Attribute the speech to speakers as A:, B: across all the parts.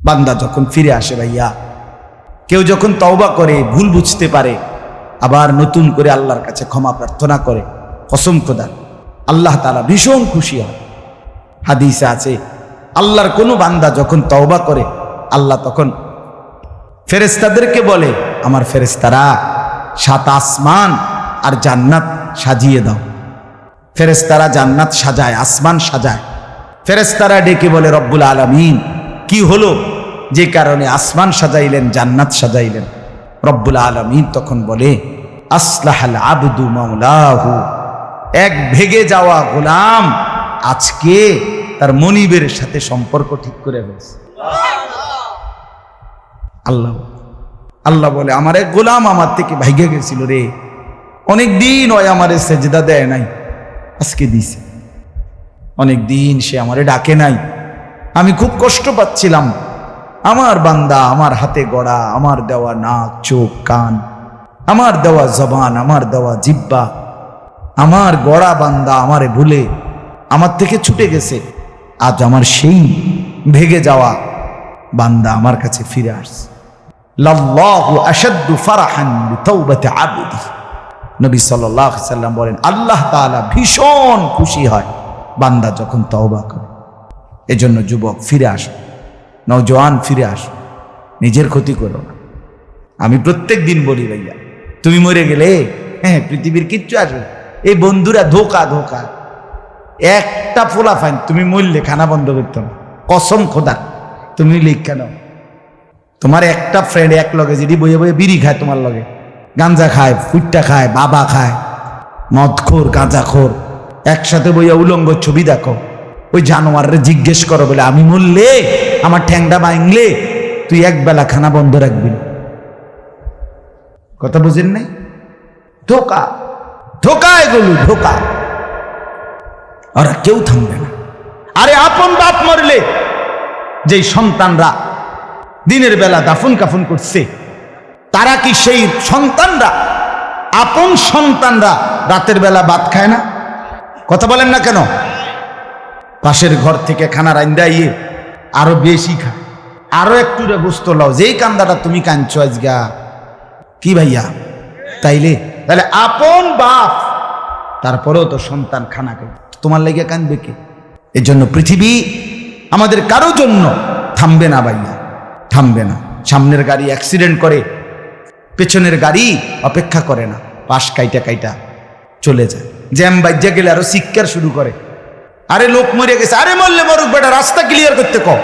A: বান্দা যখন ফিরে আসে ভাইয়া, কেউ যখন তওবা করে, ভুল বুঝতে পারে, আবার নতুন করে আল্লাহর কাছে ক্ষমা প্রার্থনা করে, কসম খোদা আল্লাহ তাআলা ভীষণ খুশি হয়। হাদিসে আছে আল্লাহর কোনো বান্দা যখন তওবা করে, আল্লাহ তখন ফেরেশতাদেরকে বলে, আমার ফেরেশতারা 7 আসমান আর জান্নাত সাজিয়ে দাও। ফেরেশতারা জান্নাত সাজায়, আসমান সাজায়। ফেরেশতারা ডেকে বলে, রব্বুল আলামিন কি হলো যে কারণে আসমান সাজাইলেন, জান্নাত সাজাইলেন? রব্বুল আলামিন তখন বলে, আসলাহাল আবদু মাওলাহু, এক ভেগে যাওয়া গোলাম আজকে তার মনিবের সাথে সম্পর্ক ঠিক করে ফেলছে। আল্লাহ বলে, আমার এক গোলাম আমার থেকে ভাইগে গেছিল রে, অনেক দিন ওই আমারে সেজদা দেয় নাই, আজকে দিছে। অনেক দিন সে আমারে ডাকে নাই, আমি খুব কষ্ট পাচ্ছিলাম। আমার বান্দা আমার হাতে গড়া, আমার দেওয়া নাক, চোখ, কান, আমার দেওয়া জবান, আমার দেওয়া জিহ্বা, আমার গড়া বান্দা আমারে ভুলে আমার থেকে ছুটে গেছে। আজ আমার সেই ভেগে যাওয়া বান্দা আমার কাছে ফিরে আসছে। লাল্লাহু আশাদ্দু ফারাহান বিতাওবাতি আবদি, নবী সাল্লাল্লাহু আলাইহি সাল্লাম বলেন, আল্লাহ তাআলা ভীষণ খুশি হয় বান্দা যখন তওবা করে। এজন্য যুবক ফিরে আসো, নওজোয়ান ফিরে আসো, নিজের ক্ষতি করো না। আমি প্রত্যেক দিন বলি ভাইয়া, তুমি মরে গেলে হ্যাঁ পৃথিবীর কিচ্ছু আসবে, এই বন্ধুরা ধোকা ধোকা। একটা ফোলা ফাইন, তুমি মরলে খানা বন্ধ করতো না, কসম খোদা। তুমি লিখা নাও, তোমার একটা ফ্রেন্ড এক লগে যদি বইয়ে বইয়ে বিড়ি খায়, তোমার লগে গাঞ্জা খায়, ফুটটা খায়, বাবা খায়, মদখোর, গাঁজাখোর, একসাথে বইয়া উলঙ্গ ছবি দেখো, ওই জানোয়ারে জিজ্ঞেস করো বলে, আমি মরলে আমার ঠ্যাংটা ভাঙলে তুই এক বেলা খানা বন্ধ রাখবি? কথা বুঝেন নাই? ধোকা ধোকা, এগুলো ধোকা। ওরা কেউ থামবে না। আরে আপন বাপ মরলে যেই সন্তানরা দিনের বেলা দাফন কাফন করছে, তারা কি সেই সন্তানরা, আপন সন্তানরা রাতের বেলা ভাত খায় না? কথা বলেন না কেন? পাশের ঘর থেকে খানা রান্দা ইয়ে আরো বেশি খায়, আরো একটু গোস্ত লাও, যেই কান্দাটা তুমি কাঁদছো আজগা কি ভাইয়া? তাইলে তাহলে আপন বাপ, তারপরেও তো সন্তান খানা খায়, তোমার লেগে কাঁদবে কে? এর জন্য পৃথিবী আমাদের কারো জন্য থামবে না ভাইয়া, থামবে না। সামনের গাড়ি অ্যাক্সিডেন্ট করে, পেছনের গাড়ি অপেক্ষা করে না, পাশ কাইটা কাইটা চলে যায়। জ্যাম বাজ্যা গেলে আরো চিৎকার শুরু করে, আরে লোক মরে গেছে, আরে মরলে মরুক বেটা, রাস্তা ক্লিয়ার করতে কও।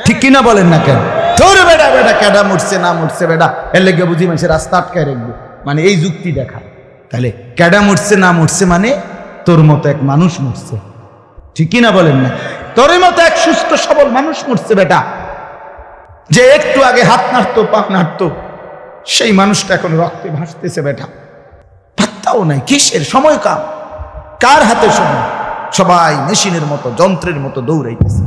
A: ঠিক কিনা বলেন না কেন? তোর বেটা বেটা কেডা মরছে না মরছে বেটা, এর লেগে বুঝি মানুষের রাস্তা আটকায় রাখবে, মানে এই যুক্তি দেখা। তাহলে কেডা মরছে না মরছে মানে তোর মতো এক মানুষ মরছে। ঠিক কিনা বলেন না? তোর মতো এক সুস্থ সবল মানুষ মরছে বেটা, যে একটু আগে হাত নাড়তো, পা নাড়তো, সেই মানুষটা এখন রক্তে ভাসতেছে বেটা, পাত্তাও নাই। কিসের সময়? কাম কার হাতে সময়? সবাই মেশিনের মতো, যন্ত্রের মতো দৌড়াইতেছে।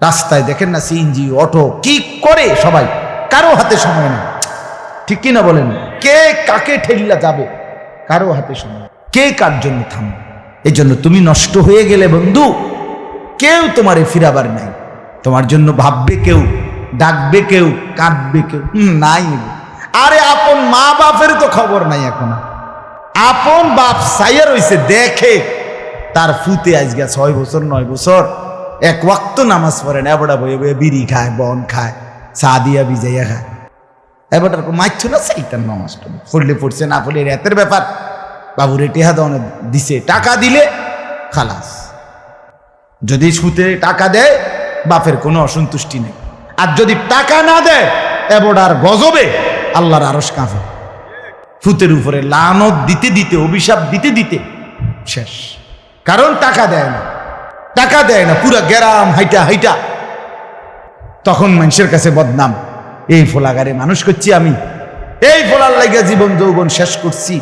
A: রাস্তায় দেখেন না সিএনজি, অটো কি করে সবাই, কারো হাতে সময় নেই। ঠিক কিনা বলেন? কে কাকে ঠেলিয়া যাবে, কারো হাতে সময়, কে কার জন্য থামবে? এই জন্য তুমি নষ্ট হয়ে গেলে বন্ধু, কেউ তোমারে ফিরাবার নাই। তোমার জন্য ভাববে কেউ, ডাকবে কেউ, কাঁদবে কেউ নাই। আরে আপন মা বাপের তো খবর নাই এখন। আপন বাপ সাইয়া রইছে, দেখে তার ফুতে আজকে 6 বছর 9 বছর এক ওয়াক্ত নামাজ পড়ে না, এবড়া বয়ে বয়ে বিড়ি খায়, বন খায়, চা দিয়া ভিজাইয়া খায়। এবারটার মাইছ না সেইটার নামাজ পড়লে পড়ছে, না পড়লে রাতের ব্যাপার। বাবুরে টেহা দেওয়া দিছে, টাকা দিলে খালাস। যদি সুতে টাকা দেয় বাপের কোনো অসন্তুষ্টি নেই, আর যদি টাকা না দেয় এবড়ার গজবে আল্লাহর আরশ কাঁপে। ফুতের উপরে লানত দিতে দিতে, অভিশাপ দিতে দিতে শেষ। কারণ টাকা দেয় না, টাকা দেয় না, পুরা গ্রাম হাইটা হাইটা তখন মানুষের কাছে বদনাম। এই ফোলাগারে মানুষ করছি আমি, এই ফোলার লাগিয়া জীবন যৌবন শেষ করছি,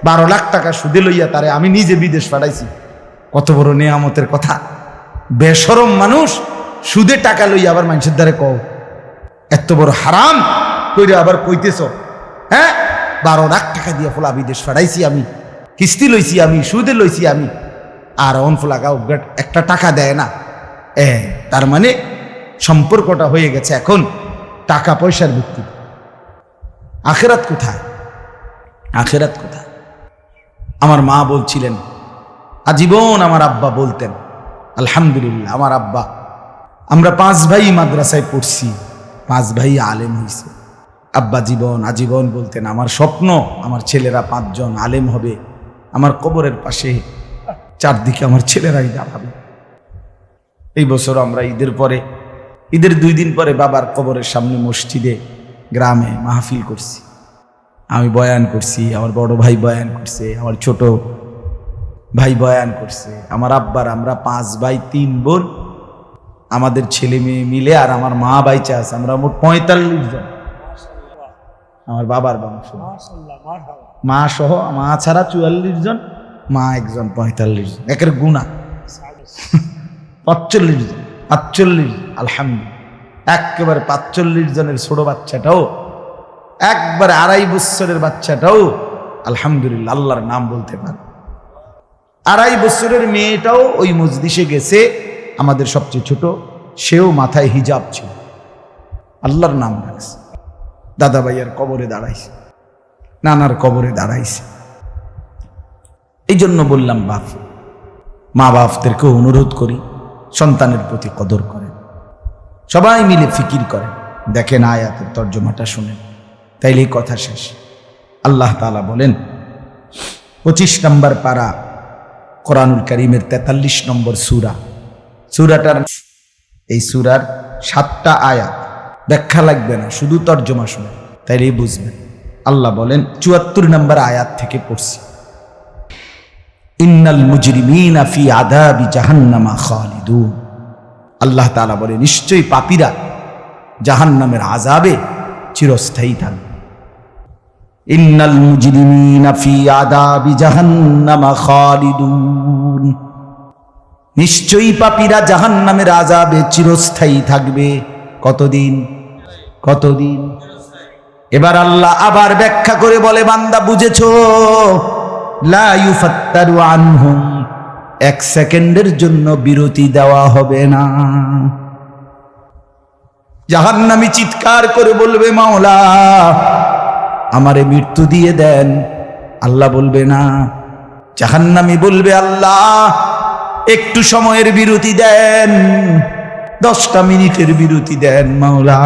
A: 12 লাখ টাকা সুদে লইয়া তারে আমি নিজে বিদেশ পাঠাইছি। কত বড় নেয়ামতের কথা! বেশরম মানুষ সুদে টাকা লইয়া আবার মানুষের দ্বারে কও, এত বড় হারাম কইরে আবার কইতেছ। হ্যাঁ, 12 লাখ টাকা দিয়া ফোলা বিদেশ পাঠাইছি আমি, কিস্তি লইছি আমি, সুদে লইছি আমি, আর অন ফোলা গাও একটা টাকা দেয় না। তার মানে সম্পর্কটা হয়ে গেছে এখন টাকা পয়সার ভিত্তিতে। আখেরাত কোথায়? আখেরাত কোথায়? আমার মা বলছিলেন, আজীবন আমার আব্বা বলতেন, আলহামদুলিল্লাহ আমার আব্বা, আমরা 5 ভাই মাদ্রাসায় পড়ছি, 5 ভাই আলেম হয়েছে। আব্বা আজীবন বলতেন, আমার স্বপ্ন আমার ছেলেরা 5 জন আলেম হবে, আমার কবরের পাশে চারদিকে আমার ছেলেরাই দাঁড়াবে। এই বছর আমরা ঈদের 2 দিন পরে বাবার কবরের সামনে মসজিদে গ্রামে মাহফিল করছি। আমি বয়ান করছি, আমার বড় ভাই বয়ান করছে, আমার ছোট ভাই বয়ান করছে। আমার আব্বার আমরা 5 ভাই 3 বোন, আমাদের ছেলে মেয়ে মিলে আর আমার মা বাইচা আছে, আমরা মোট 45 জন। আমার বাবার বংশ, মা সহ, মা ছাড়া 44 জন, মা একজন 45 জন, একের গুণা 45 জন, 45। আলহামদুলিল্লাহ, একেবারে 45 জনের ছোট বাচ্চাটাও, একবারে 2.5 বছরের বাচ্চাটাও আলহামদুলিল্লাহ আল্লাহর নাম বলতে পারে। 2.5 বছরের মেয়েটাও ওই মজলিসে গেছে, আমাদের সবচেয়ে ছোট, সেও মাথায় হিজাব ছিল, আল্লাহর নাম রাখছে। দাদা ভাইয়ের কবরে দাঁড়াইছে, নানার কবরে দাঁড়াইছে। এই জন্য বললাম, মা বাপদেরকে অনুরোধ করি, সন্তানের প্রতি কদর করেন, সবাই মিলে ফিকির করেন, দেখেন আয়াতের তর্জমাটা শুনেন, তাইলেই কথা শেষ। আল্লাহ তাআলা বলেন 25 নম্বর পারা কোরআনুল কারীমের 43 নম্বর সূরাটার, এই সূরার 7টা আয়াত, ব্যাখ্যা লাগবে না, শুধু তর্জমা শুনে তাইলেই বুঝবেন। আল্লাহ বলেন 74 নম্বর আয়াত থেকে পড়ছি, ইন্নাল মুজরিমিনা ফি আযাবি জাহান্নামা খালিদুন। আল্লাহ তাআলা বলে, নিশ্চয়ই পাপীরা জাহান্নামের আযাবে চিরস্থায়ী থাকবে। ইন্নাল মুজরিমিনা ফি আযাবি জাহান্নামা খালিদুন, নিশ্চয়ই পাপীরা জাহান্নামের আযাবে চিরস্থায়ী থাকবে। কতদিন? এবার আল্লাহ আবার ব্যাখ্যা করে বলে, বান্দা বুঝেছো? লা ইউফাত্তারু আনহুম, 1 সেকেন্ডের জন্য বিরতি দেওয়া হবে না। জাহান্নামী চিৎকার করে বলবে, মাওলা আমারে মৃত্যু দিয়ে দেন। আল্লাহ বলবে না। জাহান্নামী বলবে, আল্লাহ একটু সময়ের বিরতি দেন, 10টা মিনিটের বিরতি দেন মাওলা।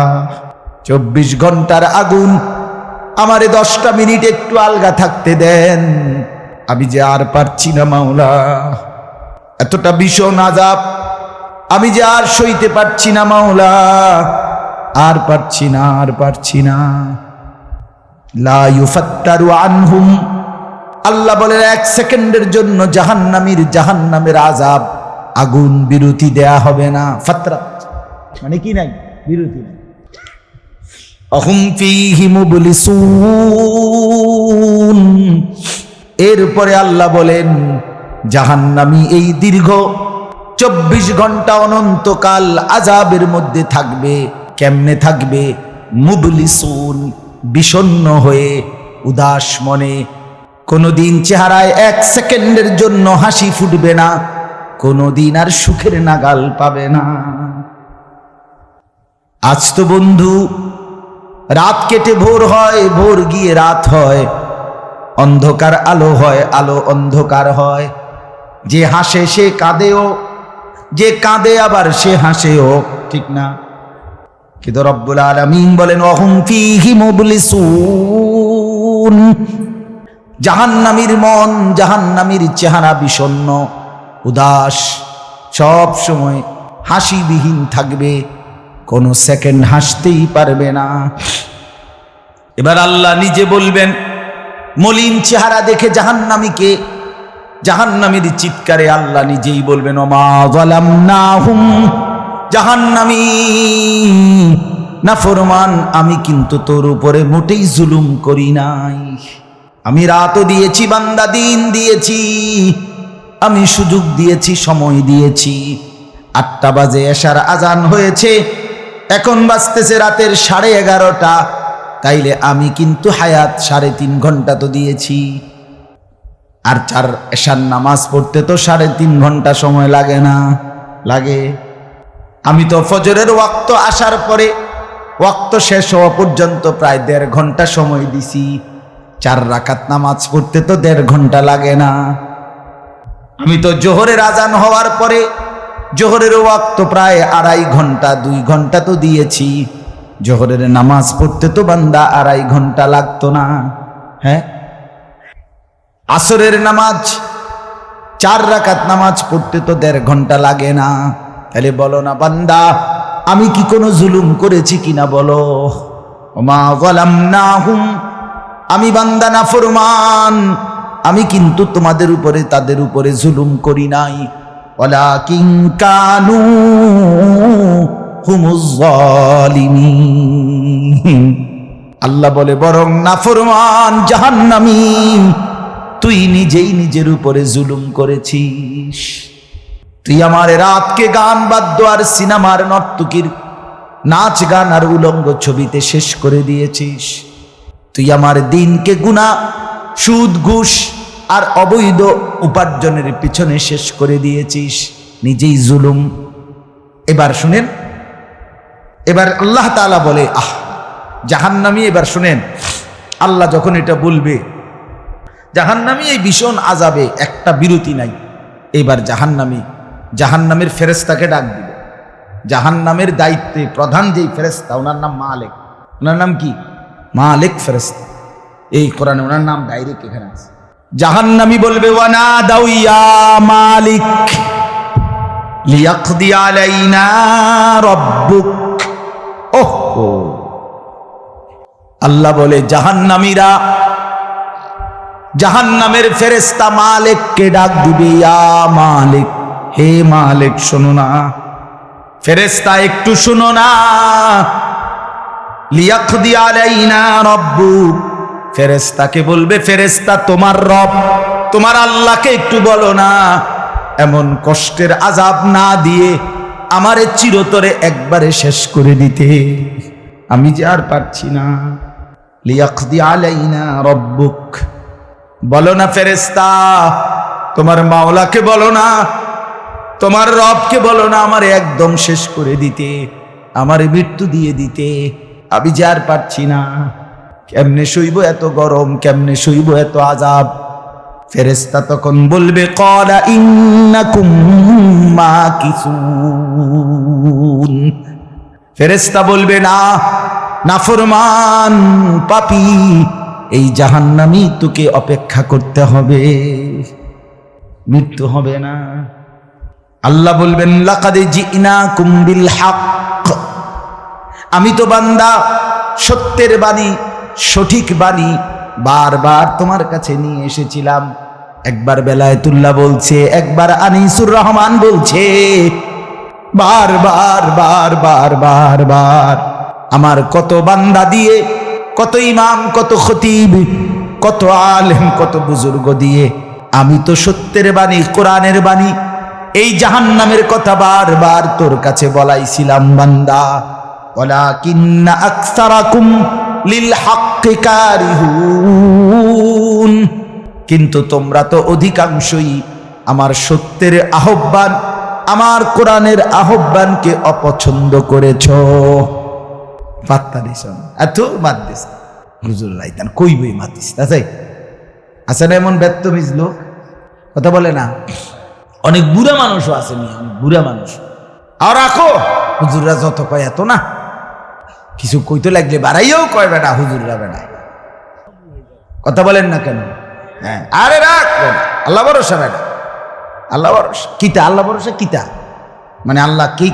A: 24 ঘন্টার আগুন, আমারে 10টা মিনিট একটু আলগা থাকতে দেন, আমি যে আর পারছি না মাওলা, এতটা ভীষণ আযাব আমি যে আর সইতে পারছি না মাওলা, আর পারছি না। লা ইউফাত্তারু আনহুম, আল্লাহ বলেন 1 সেকেন্ডের জন্য জাহান্নামের আযাব, আগুন বিরতি দেয়া হবে না। ফাতরা মানে কি নাই? বিরতি নাই। আহুম ফীহি মুবলিসুন, এরপরে আল্লাহ বলেন জাহান্নামী এই দীর্ঘ 24 ঘন্টা অনন্তকাল আযাবের মধ্যে থাকবে। কেমনে থাকবে? মুবলিসুন, বিষণ্ণ হয়ে, উদাস মনে। কোনদিন চেহারায় 1 সেকেন্ডের জন্য হাসি ফুটবে না, কোনদিন আর সুখের নাগাল পাবে না। আজ তো বন্ধু রাত কেটে ভোর হয়, ভোর গিয়ে রাত হয়, অন্ধকার আলো হয়, আলো অন্ধকার হয়। যে হাসে সে কাঁদেও, যে কাঁদে আবার সে হাসেও, ঠিক না? কিন্তু রব্বুল আলামিন বলেন ওয়াহুম ফীহি মুবলিসুন, জাহান্নামীর মন, জাহান্নামীর চেহারা বিষণ্ণ, উদাস, সব সময় হাসিবিহীন থাকবে, কোনো সেকেন্ড হাসতেই পারবে না। এবার আল্লাহ নিজে বলবেন, মলিন চেহারা দেখে জাহান্নামীকে, জাহান্নামীর চিৎকারে আল্লাহ নিজেই বলবেন ওমা যালামনাহুম, জাহান্নামী নাফরমান, আমি কিন্তু তোর উপরে মোটেই জুলুম করি নাই। আমি রাতও দিয়েছি বান্দা, দিন দিয়েছি, আমি সুযোগ দিয়েছি, সময় দিয়েছি। 8টা বাজে এশার আজান হয়েছে, এখন বাজতেছে রাতের 11:30। তাইলে আমি কিন্তু হায়াত 3.5 ঘন্টা তো দিয়েছি, আর 4 এশার নামাজ পড়তে তো 3.5 ঘন্টা সময় লাগে না? লাগে। আমি তো ফজরের ওয়াক্ত আসার পরে ওয়াক্ত শেষ হওয়া পর্যন্ত প্রায় 1.5 ঘন্টা সময় দিছি। 4 রাকাত নামাজ পড়তে তো 1.5 ঘন্টা লাগে না। আমি তো জোহরের আজান হওয়ার পরে জোহরের ওয়াক্ত প্রায় 2.5 ঘন্টা 2 ঘন্টা তো দিয়েছি। জোহরের নামাজ পড়তে তো বান্দা 2.5 ঘন্টা লাগতো না। হ্যাঁ, আসরের নামাজ 4 রাকাত নামাজ পড়তে তো 1.5 ঘন্টা লাগে না। তাহলে বলো না বান্দা, আমি কি কোনো জুলুম করেছি কিনা বলো? ওমা যালামনাহুম, আমি বান্দা নাফরমান, আমি কিন্তু তোমাদের উপরে তাদের উপরে জুলুম করি নাই। ওয়ালাকিন কানু হুমুজ জালিমিন। আল্লাহ বলে বরং নাফরমান জাহান্নামী, তুই নিজেই নিজের উপরে জুলুম করেছিস। তুই আমার রাতকে গান বাদ্য আর সিনেমার নর্তকীর নাচ গান আর উলঙ্গ ছবিতে শেষ করে দিয়েছিস। তুই আমার দিনকে গুনাহ, সুদ, ঘুষ আর অবৈধ উপার্জনের পিছনে শেষ করে দিয়েছিস। নিজেই জুলুম। এবার শুনেন, এবার আল্লাহ তাআলা বলে জাহান্নামী, এবার শুনেন আল্লাহ যখন এটা বলবে, জাহান্নামী এই ভীষণ আযাবে একটা বিরতি নাই। এবার জাহান্নামের ফেরেশতাকে ডাক দিবে। জাহান্নামের দায়িত্বে প্রধান যেই ফেরেশতা, ওনার নাম মালিক। ওনার নাম কি? মালিক ফেরেশতা। এই কোরআনে ওনার নাম ডাইরেক্ট এখানে আছে। জাহান্নামী বলবে ওয়ানাদাউ ইয়া মালিক লিয়াকদি আলাইনা রাব্বুক। ওহো, আল্লাহ বলে জাহান্নামীরা, জাহান্নামের ফেরেশতা মালিককে ডাক দিবে, ইয়া মালিক, হে মালিক শোনো না, ফেরেশতা একটু শোনো না। লিয়াকদি আলাইনা রাব্বুক, ফেরেশতাকে বলবে, ফেরেশতা তোমার রব, তোমার আল্লাহকে একটু বলো না এমন কষ্টের আযাব না দিয়ে আমারে চিরতরে একবারে শেষ করে দিতে, আমি যে আর পারছি না। লিয়াকদি আলাইনা রাব্বুক, বলো না ফেরেশতা, তোমার মাওলাকে বলো না, তোমার রবকে বলো না আমারে একদম শেষ করে দিতে, আমারে মৃত্যু দিয়ে দিতে, আমি যে আর পারছি না। কেমনে সইব এত গরম, কেমনে সইব এত আযাব? ফেরেশতা তখন বলবে ক্বালা ইন্নাকুম মাকিসুন। ফেরেশতা বলবে না, নাফরমান পাপী, এই জাহান্নামী তোকে অপেক্ষা করতে হবে, মৃত্যু হবে না। আল্লাহ বলবেন লাকাদ জিনাকুম বিল হক, আমি তো বান্দা সত্যের বাণী, সঠিক বাণী বারবার তোমার কাছে নিয়ে এসেছিলাম। একবার বেলায়েতুল্লাহ বলছে, একবার আনিসুর রহমান বলছে, বারবার বারবার বারবার আমার কত বান্দা দিয়ে, কত ইমাম, কত খতিব, কত আলেম, কত বুজুর্গ দিয়ে আমি তো সত্যের বাণী, কোরআনের বাণী, এই জাহান্নামের কথা বারবার তোর কাছে বলাইছিলাম বান্দা। ওয়ালাকিন্না আকসারাকুম লিল হাক্কি কারিহুন, কিন্তু তোমরা তো অধিকাংশই আমার সত্যের আহ্বান, আমার কোরআনের আহ্বানকে অপছন্দ করেছো। পাত্তা দিস এত বাদ দিস হুজুর রাইতান কই বই মাতিস তাই আছে না এমন ব্যর্থমিজ লোক, কথা বলে না। অনেক বুড়া মানুষও আছে, অনেক বুড়া মানুষ। আর রাখো হুজুররা যত কয় এত না, কিছু কইতে লাগলে বাড়াইও কয় বেটা হুজুররা বেটা, কথা বলেন না কেন? হ্যাঁ, আরে রাখ আল্লাহ ভরসা বেটা, আল্লাহ ভরসা কিতা, আল্লাহ ভরসা কিতা মানে আল্লাহ কি,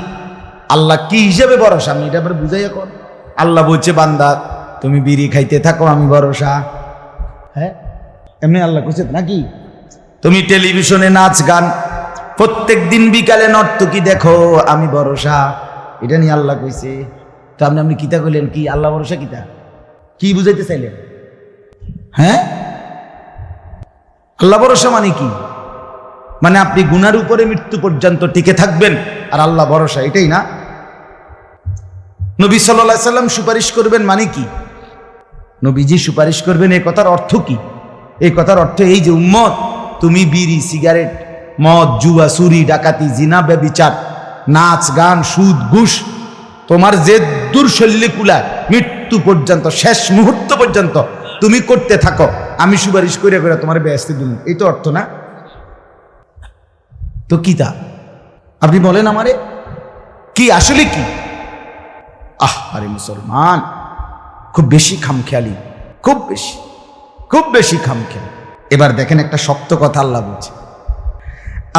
A: আল্লাহ কি হিসেবে ভরসা আমি এটা বুঝাই। এখন আল্লাহ বলছে বান্দা তুমি বিড়ি খাইতে থাকো আমি ভরসা। হ্যাঁ, এমনি আল্লাহ কইছে নাকি? তুমি টেলিভিশনে নাচ গান প্রত্যেক দিন বিকালে নর্তকী দেখো আমি ভরসা, এটা নিয়ে আল্লাহ কইছে। তো আপনি কিতা কইলেন? কি আল্লাহ ভরসা কিতা, কি বুঝাইতে চাইলেন? হ্যাঁ, আল্লাহ ভরসা মানে কি? মানে আপনি গুনার উপরে মৃত্যু পর্যন্ত টিকে থাকবেন আর আল্লাহ ভরসা, এটাই না? নবী সাল্লাল্লাহু আলাইহি সাল্লাম সুপারিশ করবেন মানে কি? নবীজি সুপারিশ করবেন, এই কথার অর্থ কি? এই কথার অর্থ এই যে উম্মত, তুমি বিড়ি, সিগারেট, মদ, জুয়া, চুরি, ডাকাতি, জিনা, ব্যভিচার, নাচ গান সুদ ঘুষ তোমার যে দুর্শল্যে কুলায় মৃত্যু পর্যন্ত শেষ মুহূর্ত পর্যন্ত তুমি করতে থাকো, আমি সুপারিশ করে করে তোমার বেহেশতে দিব, এই তো অর্থ না? তো কি তা আপনি বলেন আমারে কি আসলে কি? আরে মুসলমান, খুব বেশি খামখেয়ালি, খুব বেশি খামখেয়ালি। এবার দেখেন একটা শক্ত কথা আল্লাহ বলছে,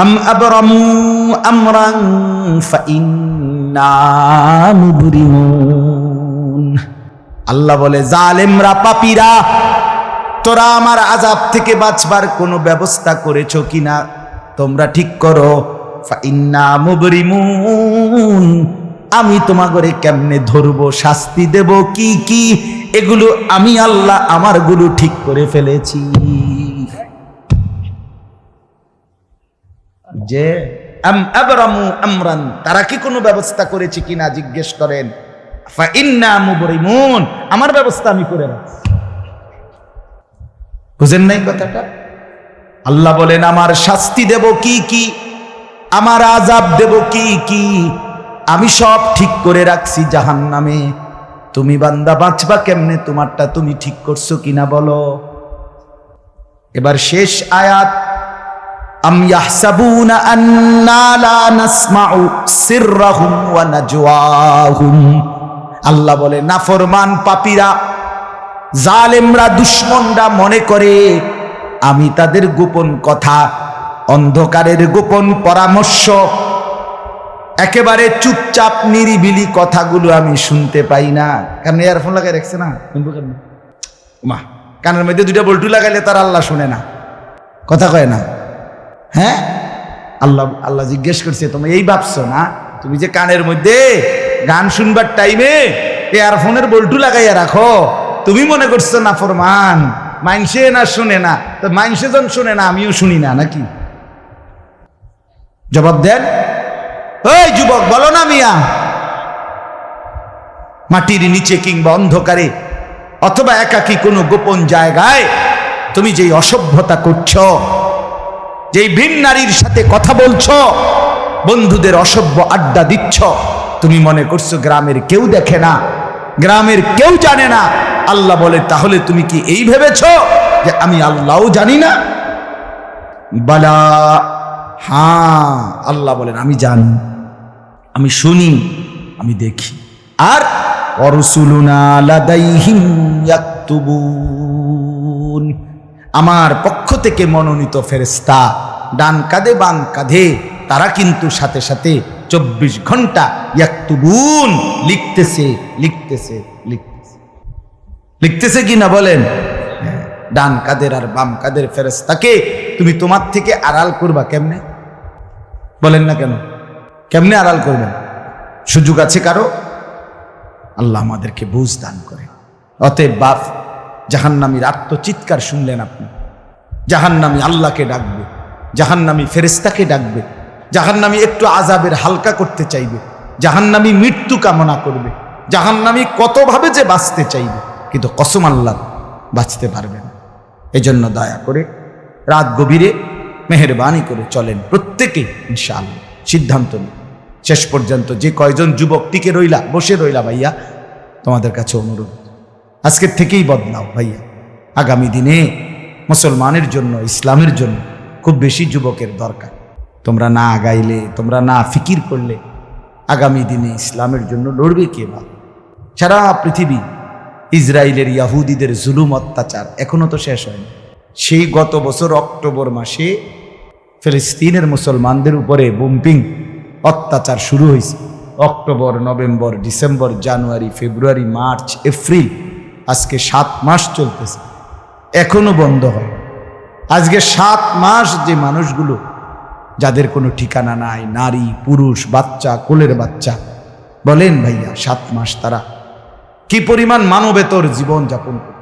A: আম আবরামু আমরান ফাইন্না মুবরিমুন। আল্লাহ বলে, জালেমরা, পাপীরা, তোরা আমার আযাব থেকে বাঁচবার কোনো ব্যবস্থা করেছো কিনা তোমরা ঠিক করো। ফাইন্না মুবরিমুন, আমি তোমাগরে কেমনে ধরবো, শাস্তি দেব কি কি, এগুলো আমি আল্লাহ আমার গুলো ঠিক করে ফেলেছি। যে আম আবরামু আমরান, তারা কি কোনো ব্যবস্থা করেছে কিনা জিজ্ঞেস করেন। ফাইন্না মুবরিমুন, আমার ব্যবস্থা আমি করে রাখছি। বুঝেন নাই কথাটা? আল্লাহ বলেন, আমার শাস্তি দেব কি কি, আমার আযাব দেব কি কি, আমি সব ঠিক করে রাখছি জাহান্নামে। তুমি বান্দা বাঁচবা কেমনে, তোমারটা তুমি ঠিক করছো কিনা বলো। এবার শেষ আয়াত, আম ইয়াহসাবুনা আন্না লা নাসমাউ সিররাহুম ওয়া নাজওয়াহুম। আল্লাহ বলে, নাফরমান পাপীরা, জালেমরা, দুশমনরা মনে করে আমি তাদের গোপন কথা, অন্ধকারের গোপন পরামর্শ, একেবারে চুপচাপ নিরিবিলি কথাগুলো আমি শুনতে পাই না। কারণ ইয়ারফোন লাগাই রাখছে না, মা কানের মধ্যে দুইটা বল্টু লাগাইলে তার আল্লাহ শুনে না, কথা কয় না। হ্যাঁ, আল্লাহ জিজ্ঞেস করছে, তুমি এই ভাবছো না তুমি যে কানের মধ্যে গান শুনবার টাইমে ইয়ারফোনের বল্টু লাগাইয়া রাখো, তুমি মনে করছো না ফরমান মাইনসে না শুনে না, তো মাইনসে যখন শুনে না আমিও শুনি না নাকি? জবাব দেন। ওই যুবক, বলো না মিয়া, মাটির নিচে কিংবা অন্ধকারে অথবা একাকী কোনো গোপন জায়গায় তুমি যেই অসভ্যতা করছো, যেই ভিন নারীর সাথে কথা বলছো, বন্ধুদের অসভ্য আড্ডা দিচ্ছ, তুমি মনে করছো গ্রামের কেউ দেখে না, গ্রামের কেউ জানে না। আল্লাহ বলে, তাহলে তুমি কি এই ভেবেছো যে আমি আল্লাহও জানি না? বালা, হ্যাঁ, আল্লাহ বলেন আমি জানি, আমি শুনি, আমি দেখি। আর অরসুলুনা লাদাইহিম ইয়াকতুবুন, আমার পক্ষ থেকে মনোনীত ফেরেশতা ডান কাঁধে বাম কাঁধে, তারা কিন্তু সাথে সাথে 24 ঘন্টা ইয়াকতুবুন, লিখতেছে লিখতেছে লিখতেছে লিখতেছে কি না বলেন? ডান কাঁধের আর বাম কাঁধের ফেরেশতাকে তুমি তোমার থেকে আড়াল করবা কেমনে? বলেন না কেন? কেমনে আড়াল করবেন? সুযোগ আছে কারো? আল্লাহ আমাদেরকে বুঝ দান করে। অতএব বাপ, জাহান্নামীর আত্মচিৎকার শুনলেন আপনি, জাহান্নামী আল্লাহকে ডাকবে, জাহান্নামী ফেরেশতাকে ডাকবে, জাহান্নামী একটু আযাবের হালকা করতে চাইবে, জাহান্নামী মৃত্যু কামনা করবে, জাহান্নামী কতভাবে যে বাঁচতে চাইবে, কিন্তু কসম আল্লাহ বাঁচতে পারবে না। এজন্য দয়া করে রাত গভীরে মেহেরবানি করে চলেন প্রত্যেকে, ইনশাআল্লাহ সিদ্ধান্ত নিন। শেষ পর্যন্ত যে কয়জন যুবক টিকে রইলা, বসে রইলা, ভাইয়া তোমাদের কাছে অনুরোধ, আজকের থেকেই বদলাও ভাইয়া। আগামী দিনে মুসলমানের জন্য, ইসলামের জন্য খুব বেশি যুবকের দরকার। তোমরা না আগাইলে, তোমরা না ফিকির করলে আগামী দিনে ইসলামের জন্য লড়বে কে? বা সারা পৃথিবী ইসরায়েলের ইয়াহুদিদের জুলুম অত্যাচার এখনো তো শেষ হয়নি। সেই গত বছর অক্টোবর মাসে ফিলিস্তিনের মুসলমানদের উপরে বোম্পিং অত্যাচার শুরু হয়েছে। অক্টোবর, নভেম্বর, ডিসেম্বর, জানুয়ারি, ফেব্রুয়ারি, মার্চ, এপ্রিল, আজকে 7 মাস চলতেছে, এখনো বন্ধ হয়। আজকে 7 মাস যে মানুষগুলো, যাদের কোনো ঠিকানা নাই, নারী, পুরুষ, বাচ্চা, কোলের বাচ্চা, বলেন ভাইয়া 7 মাস তারা কি পরিমাণ মানবেতর জীবন যাপন করে।